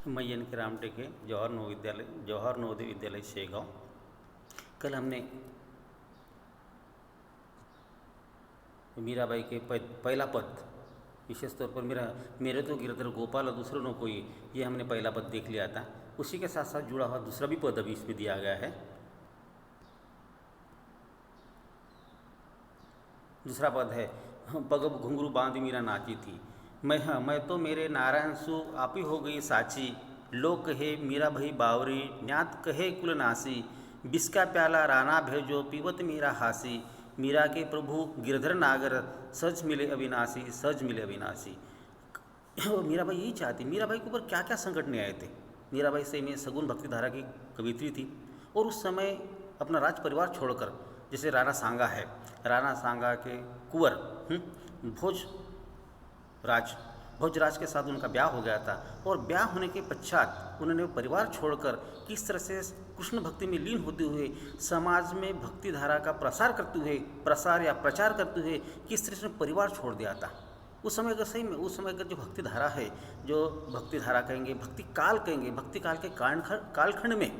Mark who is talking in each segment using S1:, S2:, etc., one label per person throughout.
S1: मैं एन के रामटे के जवाहर नवोदय विद्यालय शेगांव। कल हमने मीराबाई के पहला पद, विशेष तौर पर मेरे तो गिरधर गोपाल और दूसरों ने कोई, ये हमने पहला पद देख लिया था। उसी के साथ साथ जुड़ा हुआ दूसरा भी पद अभी इसमें दिया गया है। दूसरा पद है, पग घुंघरू बांध मीरा नाची थी। मैं तो मेरे नारायण सु आपी हो गई साची। लोग कहे मीरा भई बावरी, न्यात कहे कुलनासी। बिस्का प्याला राना भेजो, पीवत मीरा हासी। मीरा के प्रभु गिरधर नागर, सज मिले अविनाशी, सज मिले अविनाशी। मीराबाई यही चाहती। मीराबाई के ऊपर क्या क्या संकट नहीं आए थे। मीराबाई से में सगुन भक्ति धारा की कवित्री थी और उस समय अपना राज परिवार छोड़कर, जैसे राणा सांगा है, राणा सांगा के कुंवर भोजराज के साथ उनका ब्याह हो गया था और ब्याह होने के पश्चात उन्होंने परिवार छोड़कर किस तरह से कृष्ण भक्ति में लीन होते हुए समाज में भक्ति धारा का प्रसार करते हुए किस तरह से परिवार छोड़ दिया था। उस समय अगर सही में उस समय अगर जो भक्ति धारा है, जो भक्ति धारा कहेंगे, भक्ति काल कहेंगे, भक्ति काल के कालखंड में,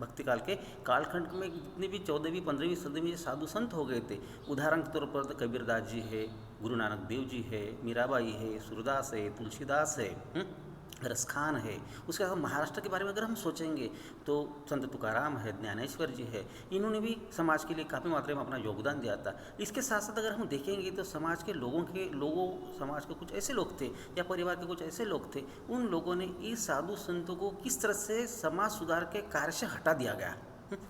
S1: भक्ति काल के कालखंड में जितने भी 14वीं 15वीं सदी में साधु संत हो गए थे, उदाहरण के तौर पर तो कबीरदास जी है, गुरु नानक देव जी है, मीराबाई है, सूरदास है, तुलसीदास है, रसखान है। उसके बाद महाराष्ट्र के बारे में अगर हम सोचेंगे तो संत तुकाराम है, ज्ञानेश्वर जी है। इन्होंने भी समाज के लिए काफ़ी मात्रा में अपना योगदान दिया था। इसके साथ साथ अगर हम देखेंगे तो समाज के समाज के कुछ ऐसे लोग थे या परिवार के कुछ ऐसे लोग थे, उन लोगों ने इस साधु संतों को किस तरह से समाज सुधार के कार्य से हटा दिया गया।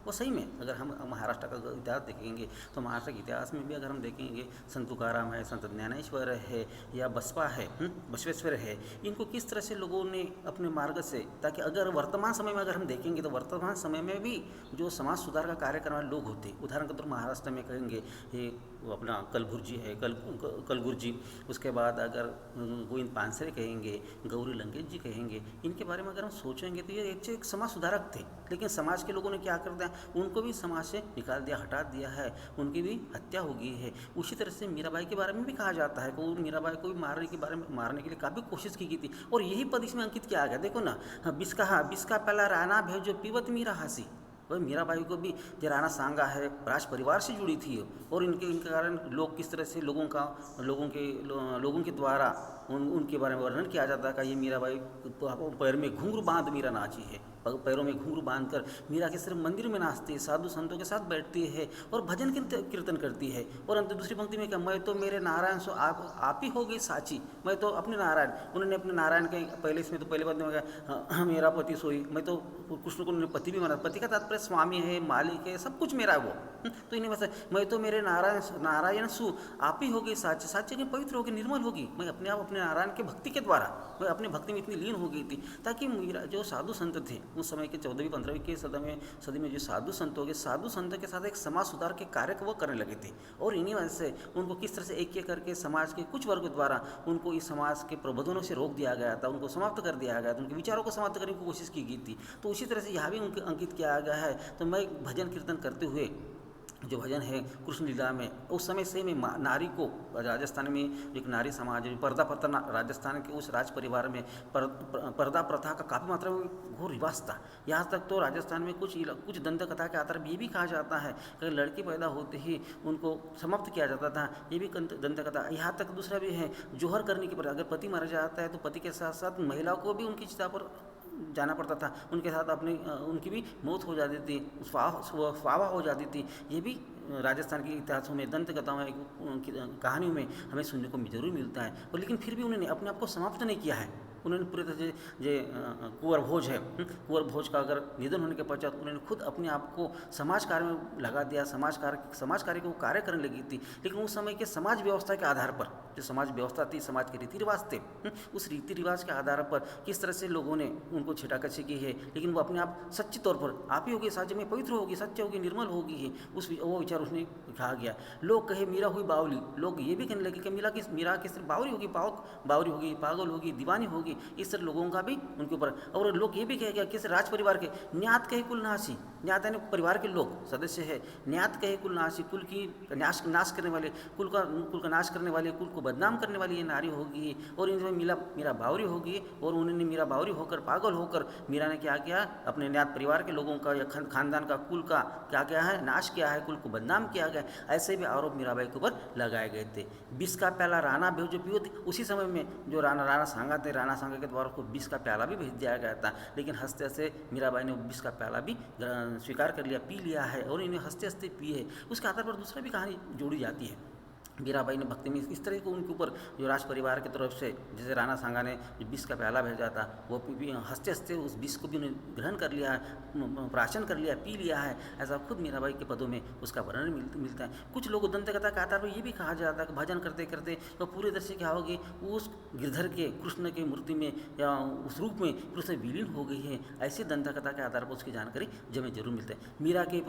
S1: वो सही में अगर हम महाराष्ट्र का इतिहास देखेंगे तो महाराष्ट्र के इतिहास में भी अगर हम देखेंगे, संत तुकाराम है, संत ज्ञानेश्वर है या बसवेश्वर है, इनको किस तरह से लोगों ने अपने मार्ग से, ताकि अगर वर्तमान समय में अगर हम देखेंगे तो वर्तमान समय में भी जो समाज सुधार का कार्य करने वाले लोग होते, उदाहरण के तौर पर महाराष्ट्र में कहेंगे ये वो अपना कलभुर्जी है, कलगुर्जी, उसके बाद अगर गोविंद पानसरे कहेंगे, गौरी लंकेश जी कहेंगे, इनके बारे में अगर हम सोचेंगे तो ये एक समाज सुधारक थे। लेकिन समाज के लोगों ने क्या कर दिया, उनको भी समाज से निकाल दिया, हटा दिया है, उनकी भी हत्या हो गई है। उसी तरह से मीराबाई के बारे में भी कहा जाता है कि मीराबाई को भी मारने के लिए काफ़ी कोशिश की गई थी और यही पद इसमें अंकित किया गया। देखो ना, बिस्का पहला राना भेजो, पीवत मीरा हासी। वही मीराबाई को भी जो राणा सांगा है, राज परिवार से जुड़ी थी और इनके कारण लोग किस तरह से लोगों के द्वारा उनके बारे में वर्णन किया जाता है कि ये मीराबाई पैर में घुंघरू बांध मीरा नाची है। पैरों में घुंघरू बांधकर मीरा के सिर्फ मंदिर में नाचती है, साधु संतों के साथ बैठती है और भजन कीर्तन करती है। और अंत दूसरी पंक्ति में क्या, मैं तो मेरे नारायण सो आप ही हो गई साची। मैं तो अपने नारायण, उन्होंने अपने नारायण के पहले इसमें तो पहले पद में कहा मेरा पति सोई। मैं तो कृष्ण को उन्होंने पति भी माना। पति का तात्पर्य स्वामी है, मालिक है, सब कुछ मेरा वो। तो इन्हें बस मैं तो मेरे नारायण सु आप ही हो गई साची। साची की पवित्र होगी, निर्मल होगी। मैं अपने आप अपने नारायण के भक्ति के द्वारा मैं अपनी भक्ति में इतनी लीन हो गई थी ताकि मेरा जो साधु संत थे उस समय के 14वीं 15वीं के सदी में जो साधु संत हो गए, साधु संतों के साथ एक समाज सुधार के कार्य को वो करने लगे थे। और इन्हीं वजह से उनको किस तरह से एक करके समाज के कुछ वर्ग द्वारा उनको इस समाज के प्रबोधनों से रोक दिया गया था, उनको समाप्त कर दिया गया था, उनके विचारों को समाप्त करने की कोशिश की गई थी। तो उसी तरह से यहाँ भी उनके अंकित किया गया है। तो मैं भजन कीर्तन करते हुए जो भजन है कृष्ण लीला में, उस समय से में नारी को राजस्थान में एक नारी समाज पर्दा प्रथा, राजस्थान के उस राज परिवार में पर्दा प्रथा का काफ़ी मात्रा में घोर रिवाज था। यहाँ तक तो राजस्थान में कुछ दंत कथा के आधार पर ये भी कहा जाता है कि लड़की पैदा होते ही उनको समाप्त किया जाता था। ये भी दंत कथा। यहाँ तक दूसरा भी है, जोहर करने के पर अगर पति मारा जाता है तो पति के साथ साथ महिला को भी उनकी चिता पर जाना पड़ता था, उनके साथ उनकी भी मौत हो जाती थी, स्वाहा हो जाती थी। ये भी राजस्थान के इतिहासों में, दंत कथाओं में, कहानियों में हमें सुनने को जरूर मिलता है। और लेकिन फिर भी उन्होंने अपने आप को समाप्त नहीं किया है। उन्होंने पूरे तरह से कुंवर भोज है, कुंवर भोज का अगर निधन होने के पश्चात उन्होंने खुद अपने आप को समाज कार्य में लगा दिया, समाज कार्य को कार्य करने लगी थी। लेकिन उस समय के समाज व्यवस्था के आधार पर, जो समाज व्यवस्था थी, समाज के रीति रिवाज थे, उस रीति रिवाज के आधार पर किस तरह से लोगों ने उनको छिटाकछी की है। लेकिन वो अपने आप सच्ची तौर पर आप ही होगी साज में पवित्र होगी, सच्चे होगी, निर्मल होगी है, वो विचार उसने कहा गया। लोग कहे मीरा हुई बावली, लोग ये भी कहने लगे कि मीरा किस बावरी होगी, पागल होगी, दीवानी होगी। इस तरह लोगों का भी उनके ऊपर। और लोग ये भी कहेगा किस राज परिवार के न्यात कहे कुलनासी, न्यात यानी परिवार के लोग सदस्य है। न्यात कहे कुल नाशी, कुल की नाश करने वाले, कुल का नाश करने वाले, कुल को बदनाम करने वाली ये नारी होगी। और इनमें मीरा बावरी होगी। और उन्होंने मीरा बावरी होकर, पागल होकर मीरा ने क्या किया, अपने न्यात परिवार के लोगों का या खानदान का, कुल का क्या किया है, नाश किया है, कुल को बदनाम किया गया। ऐसे भी आरोप मीराबाई के ऊपर लगाए गए थे। विष का प्याला राणा जो पियो थे, उसी समय में जो राणा सांगा थे, राणा सांगा के द्वारा उसको विष का प्याला भी भेज दिया गया था। लेकिन हंसते हंसते मीराबाई ने विष का प्याला भी स्वीकार कर लिया, पी लिया है और इन्हें हंसते हंसते पिए है। उसके आधार पर दूसरा भी कहानी जोड़ी जाती है। मीराबाई ने भक्ति में इस तरह को उनके ऊपर जो राज परिवार की तरफ से, जैसे राणा सांगा ने जो विष का प्याला भेजा था, वो भी हंसते हंसते उस विष को भी उन्हें ग्रहण कर लिया है, प्राशन कर लिया, पी लिया है। ऐसा खुद मीराबाई के पदों में उसका वर्णन मिलता है। कुछ लोग दंत कथा के आधार पर ये भी कहा जाता है कि भजन करते करते तो पूरे दृश्य क्या होगी, उस गिरधर के, कृष्ण की मूर्ति में या उस रूप में कृष्ण विलीन हो गई है। ऐसी दंत कथा के आधार पर उसकी जानकारी हमें जरूर मिलता है। मीरा के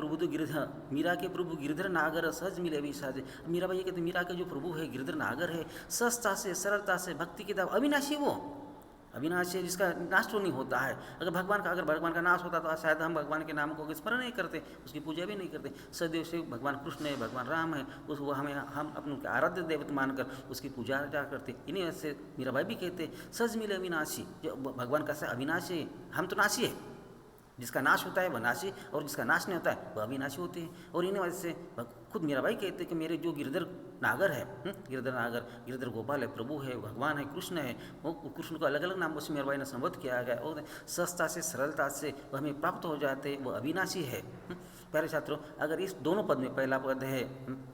S1: प्रभु गिरधर नागर सहज मिले भी सहज। मीराबाई ये कहते, मीरा के जो प्रभु है, गिरधर नागर है, सहजता से, सरलता से, भक्ति की दाव, अविनाशी वो अविनाशी है, जिसका नाश तो नहीं होता है। अगर भगवान का नाश होता तो शायद हम भगवान के नाम को स्मरण नहीं करते, उसकी पूजा भी नहीं करते। सदैव से भगवान कृष्ण है, भगवान राम है, वो हम अपने आराध्य देवता मानकर उसकी पूजा अर्चा करते। इन्हीं वजह से मीराबाई भी कहते, सज मिले अविनाशी, जो भगवान कैसे अविनाशी है, हम तो नाशी है। जिसका नाश होता है वह नाशी, और जिसका नाश नहीं होता है वह अविनाशी होते हैं। और इन्हीं वजह से खुद मीराबाई कहते हैं कि मेरे जो गिरधर नागर है, गिरधर गोपाल है, प्रभु है, भगवान है, कृष्ण है, वो कृष्ण को अलग अलग नामों से मीराबाई ने संबोधित किया गया। और सहजता से, सरलता से वह हमें प्राप्त हो जाते, वो अविनाशी है। प्यारे छात्रों, अगर इस दोनों पद में, पहला पद है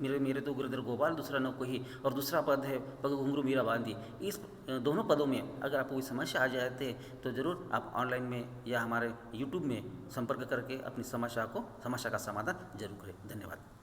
S1: मेरे तो गिरधर गोपाल, दूसरा न कोई, और दूसरा पद है पग घुंघरू मीरा बांधी, इस दोनों पदों में अगर आपको कोई समस्या आ जाते तो ज़रूर आप ऑनलाइन में या हमारे यूट्यूब में संपर्क करके अपनी समस्या का समाधान जरूर करें। धन्यवाद।